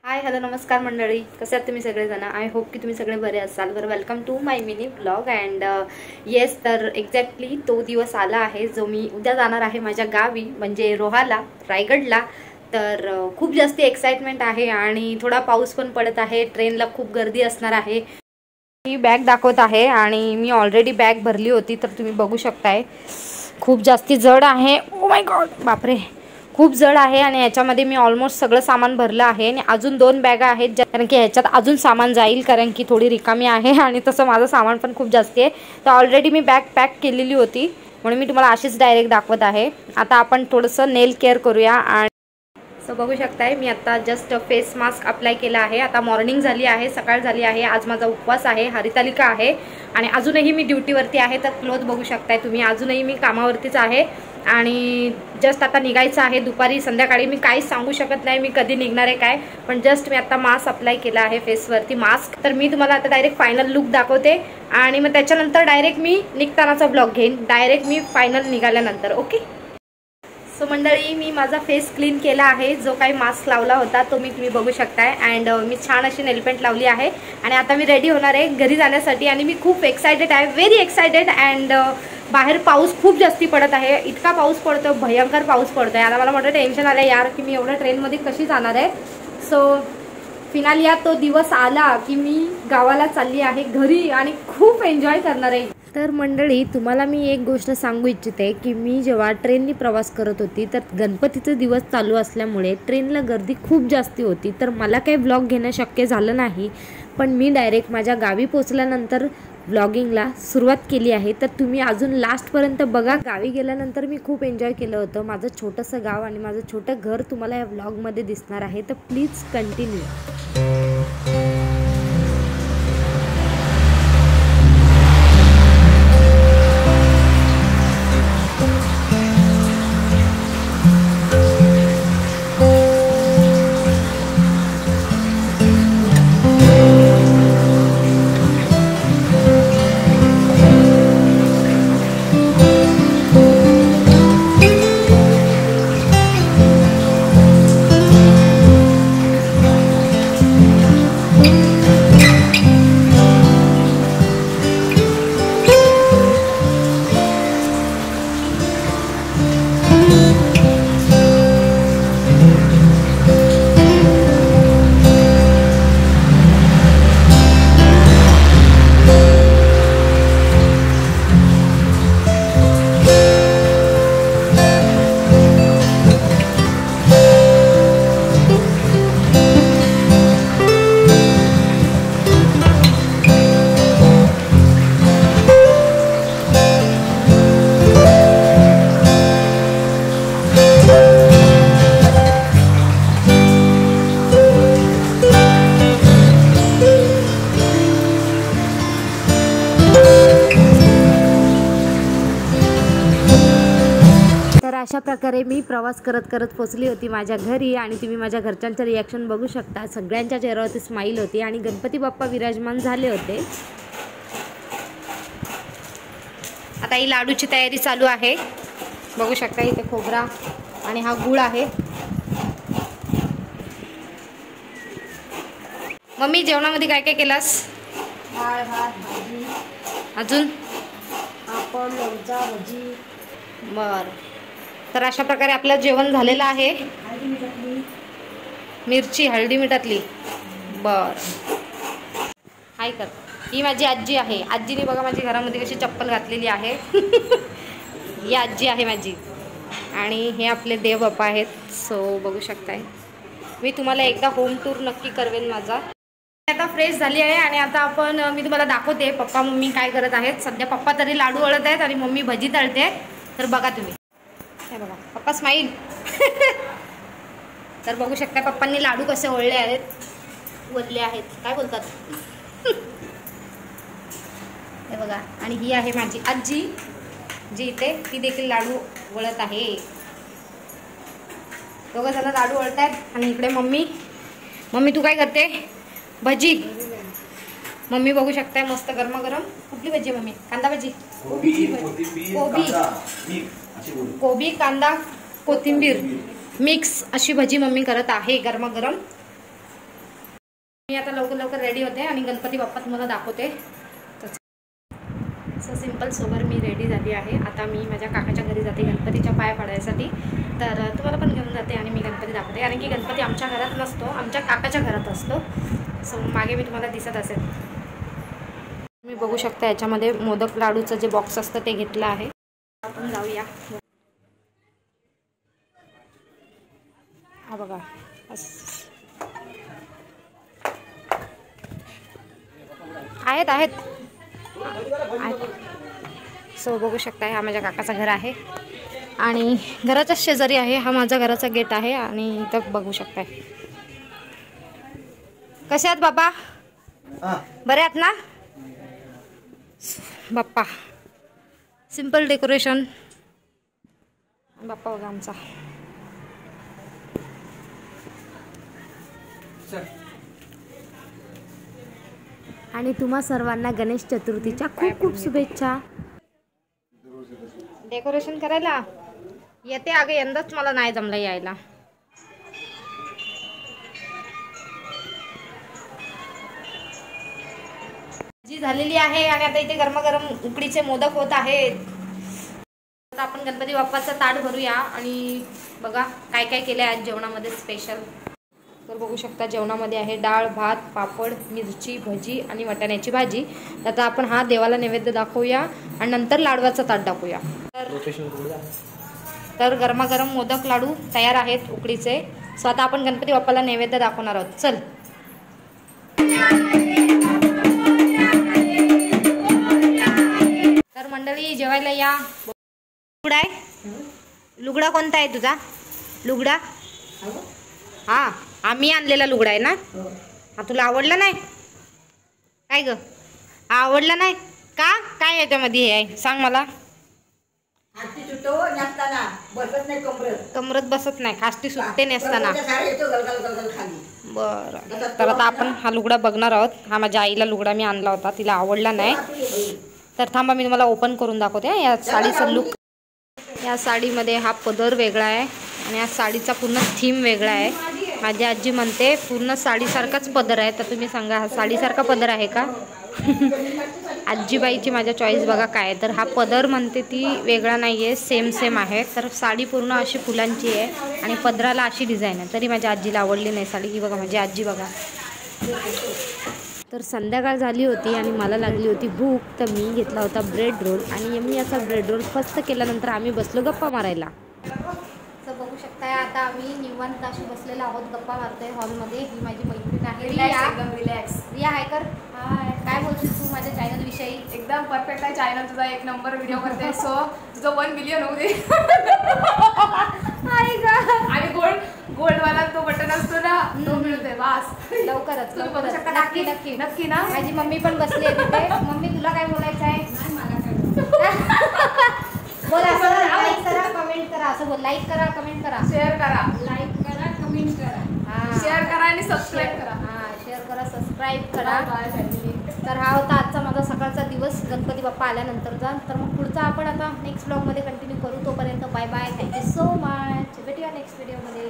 Hi hello नमस्कार मंडळी, कसे आहात तुम्ही सगळेजण? आय होप की तुम्ही सगळे बरे असाल. तर welcome to my mini blog and yes, तर एक्झॅक्टली तो दिवस आला आहे जो मी उद्या जाणार आहे माझ्या गावी, म्हणजे रोहाला, रायगडला. तर खूप जास्ती एक्साइटमेंट आहे आणि थोडा पाऊस पण पडत आहे. ट्रेनला खूप गर्दी असणार आहे. मी बॅग दाखवत आहे आणि मी ऑलरेडी बॅग भरली होती, तर तुम्ही बघू शकताय खूप जास्ती जड आहे. ओ माय गॉड, बापरे, खूप जड आहे. आणि याच्यामध्ये मी ऑलमोस्ट सगळं सामान भरलं आहे आणि अजून 2 बॅगा आहेत, कारण की ह्याच्यात अजून सामान जाईल, कारण की थोडी रिकामी आहे आणि तसं माझं सामान पण खूप जास्ती आहे. तर ऑलरेडी मी बॅग पॅक केलेली होती, म्हणून मी तुम्हाला अशीच डायरेक्ट दाखवत आहे. आता आपण थोडंसं नेल केअर करूया. आणि सो बघू शकताय मी आता जस्ट फेस मास्क अप्लाय केला आहे. आता मॉर्निंग झाली आहे, सकाळ झाली आहे. आज माझा उपवास आहे, हरितालिका आहे आणि अजूनही मी ड्युटीवरती आहे. तर क्लोथ बघू शकताय तुम्ही, अजूनही मी कामावरतीच आहे आणि जस्ट आता निघायचं आहे. दुपारी संध्याकाळी मी काहीच सांगू शकत नाही मी कधी निघणार आहे काय, पण जस्ट मी आता मास्क अप्लाय केला आहे फेसवरती मास्क. तर मी तुम्हाला आता डायरेक्ट फायनल लुक दाखवते आणि मग त्याच्यानंतर डायरेक्ट मी निघतानाचा ब्लॉग घेईन, डायरेक्ट मी फायनल निघाल्यानंतर. ओके. सो मंडळी, मी माझा फेस क्लीन केला आहे. जो काही मास्क लावला होता तो तुम्ही बघू शकताय. अँड मी छान अशी नेलपेंट लावली आहे आणि आता मी रेडी होणार आहे घरी जाण्यासाठी. आणि मी खूप एक्सायटेड आहे, व्हेरी एक्सायटेड. अँड बाहेर पाऊस खूप जास्ती पडत आहे, इतका पाऊस पडतो, भयंकर पाऊस पडतो आहे. आता मला मोठं टेन्शन आलं यार की मी एवढ्या ट्रेनमध्ये कशी जाणार आहे. सो फिनाली तो दिवस आला की मी गावाला चालली आहे घरी आणि खूप एन्जॉय करणार आहे. तर मंडळी, तुम्हाला मी एक गोष्ट सांगू इच्छिते की मी जेव्हा ट्रेननी प्रवास करत होती तर गणपतीचे दिवस चालू असल्यामुळे ट्रेनला गर्दी खूप जास्ती होती. तर मला काही व्लॉग घेणं शक्य झालं नाही, पण मी डायरेक्ट माझ्या गावी पोचल्यानंतर व्लॉगिंगला सुरुवात केली आहे. तर तुम्ही अजून लास्टपर्यंत बघा. गावी गेल्यानंतर मी खूप एन्जॉय केलं होतं. माझं छोटंसं गाव आणि माझं छोटं घर तुम्हाला या व्लॉगमध्ये दिसणार आहे, तर प्लीज कंटिन्यू. अशा प्रकारे मी प्रवास करत करत पोचली होती माझ्या घरी आणि तुम्ही माझ्या घरच्यांचं रिॲक्शन बघू शकता. सगळ्यांच्या चेहऱ्यावरती स्माईल होती आणि गणपती बाप्पा विराजमान झाले होते. आता ही लाडूची तयारी चालू आहे, बघू शकता. इथे खोबरा आणि हा गूळ आहे. मम्मी, जेवणामध्ये काय काय केलास? डाळ, भात, भाजी, अजून पापड, लोणचा, भजी. बर, तर अशा प्रकारे आपलं जेवण झालेलं आहे. हळदी मिठातली मिरची हळदी मिठातली. बर, हाय कर. ही माझी आजी आहे. आजीने बघा माझी घरामध्ये कशी चप्पल घातलेली आहे. ही आजी आहे माझी. आणि हे आपले देव बाप्पा आहेत. सो बघू शकताय. मी तुम्हाला एकदा होम टूर नक्की करवेन माझा. आता फ्रेश झाली आहे आणि आता मी तुम्हाला दाखवते पप्पा मम्मी काय करत आहेत. सध्या पप्पा तरी लाडू वळत आहेत आणि मम्मी भजी तळते. तर बघा तुम्ही, हे बघा पप्पा स्माईल. तर बघू शकता पप्पांनी लाडू कसे वळले आहेत, वळले आहेत, काय बोलतात. हे बघा. आणि ही आहे माझी आजी जी इथे, ती देखील लाडू वळत आहे. दोघं जण लाडू वळत आहेत. आणि इकडे मम्मी तू काय करते? भजी. मम्मी बघू शकताय मस्त गरमागरम. कुठली भजी मम्मी? कांदा भजी, कोबी कांदा कोथिंबीर मिक्स अशी भजी मम्मी करत आहे गरमागरम. मी आता लवकर लवकर रेडी होते आणि गणपती बाप्पा तुम्हाला दाखवते. सो सिम्पल सोबर मी रेडी झाली आहे. आता मी माझ्या काकाच्या घरी जाते गणपतीच्या पाया पडायसाठी. तर तुम्हाला पण घेऊन जाते आणि मी गणपती दाखवते. कारण की गणपती आमच्या घरात नसतो, आमच्या काकाच्या घरात असतो. सो मागे मी तुम्हाला दिसत असेल. तुम्ही बघू शकता याच्यामध्ये मोदक लाडूचं जे बॉक्स असतं ते घेतलं आहे. आपण जाऊया. हा बघा आहेत आहेत. सो बघू शकता हा माझ्या काकाचं घर आहे आणि घराच्याच शेजारी आहे हा माझा घराचा गेट आहे. आणि इथं बघू शकताय. कसे आहात बाबा? बरे आहात ना बाप्पा? Simple decoration. बाप्पा बघा आमचा. आणि तुम्हा सर्वांना गणेश चतुर्थीच्या खूप खूप शुभेच्छा. डेकोरेशन करायला येते अगं, यंदाच मला नाही जमलं यायला. जी झालेली आहे आणि आता इथे गरमागरम उकडीचे मोदक होत आहेत. आता आपण गणपती बाप्पाचं ताट भरूया. आणि बघा काय काय केलं आहे आज जेवणामध्ये स्पेशल. तर बघू शकता जेवणामध्ये आहे डाळ, भात, पापड, मिरची, भजी आणि वाटाण्याची भाजी. आता आपण हा देवाला नैवेद्य दाखवूया आणि नंतर लाडवाचं ताट दाखवूया. तर गरमागरम मोदक लाडू तयार आहेत उकडीचे. सो आता आपण गणपती बाप्पाला नैवेद्य दाखवणार आहोत. चल. तर मंडळी जेवायला या. लुगडा आहे? लुगडा कोणता आहे तुझा? लुगडा हा आम्ही आणलेला लुगडा आहे ना. हा तुला आवडला नाही काय ग? आवडला नाही का? काय याच्यामध्ये हे आहे सांग मला. कमरत बसत नाही, खाष्टी सुट्टे नसताना. बरं तर आता आपण हा लुगडा बघणार आहोत. हा माझ्या आईला लुगडा मी आणला होता, तिला आवडला नाही. तर थांबा मी तुम्हाला ओपन करून दाखवते. या साडीचा लुक. या साडीमध्ये हा पदर वेगळा आहे आणि या साडीचा पूर्ण थीम वेगळा आहे. माझी आजी म्हणते पूर्ण साडीसारखाच पदर आहे. तर तुम्ही सांगा हा साडीसारखा पदर आहे का? आजीबाईची माझ्या चॉईस बघा काय. तर हा पदर म्हणते ती वेगळा नाही आहे, सेम सेम आहे. तर साडी पूर्ण अशी फुलांची आहे आणि पदराला अशी डिझाईन आहे. तरी माझ्या आजीला आवडली नाही साडी. ही बघा माझी आजी बघा. तर संध्याकाळ झाली होती आणि मला लागली होती भूक. तर मी घेतला होता ब्रेड रोल आणि मी असा ब्रेड रोल फस्त केल्यानंतर आम्ही बसलो गप्पा मारायला. तर बघू शकताय आता आम्ही निवांत अशी बसलेलो आहोत, गप्पा मारतोय हॉलमध्ये. ही माझी मैत्रीण आहे रिया. एकदम रिलॅक्स. रिया हाय कर. काय बोलशील तू माझ्या चॅनल विषयी? एकदम परफेक्ट आहे चॅनल तुझा, एक नंबर व्हिडिओ करते. सो तुझं 1 मिलियन होऊ दे. आणि गोल्डवाला तो बटन असतो ना तो मिळतोय बस लवकरच. नक्की नक्की नक्की ना. माझी मम्मी पण बसली आहे तिथे. मम्मी तुला काय बोलायचं आहे? बोला. लाईक करा, कमेंट करा. असं बोल. लाईक करा, कमेंट करा, शेअर करा. लाईक करा, कमेंट करा. शेअर करा आणि सबस्क्राईब करा. शेअर करा, सबस्क्राईब करा. Bye family. तर हा होता आजचा माझा सकाळचा दिवस गणपती बाप्पा आल्यानंतरचा. तर मग पुढचा आपण आता नेक्स्ट ब्लॉगमध्ये कंटिन्यू करू. तोपर्यंत bye bye. Thank you so much. भेटूया नेक्स्ट व्हिडिओमध्ये.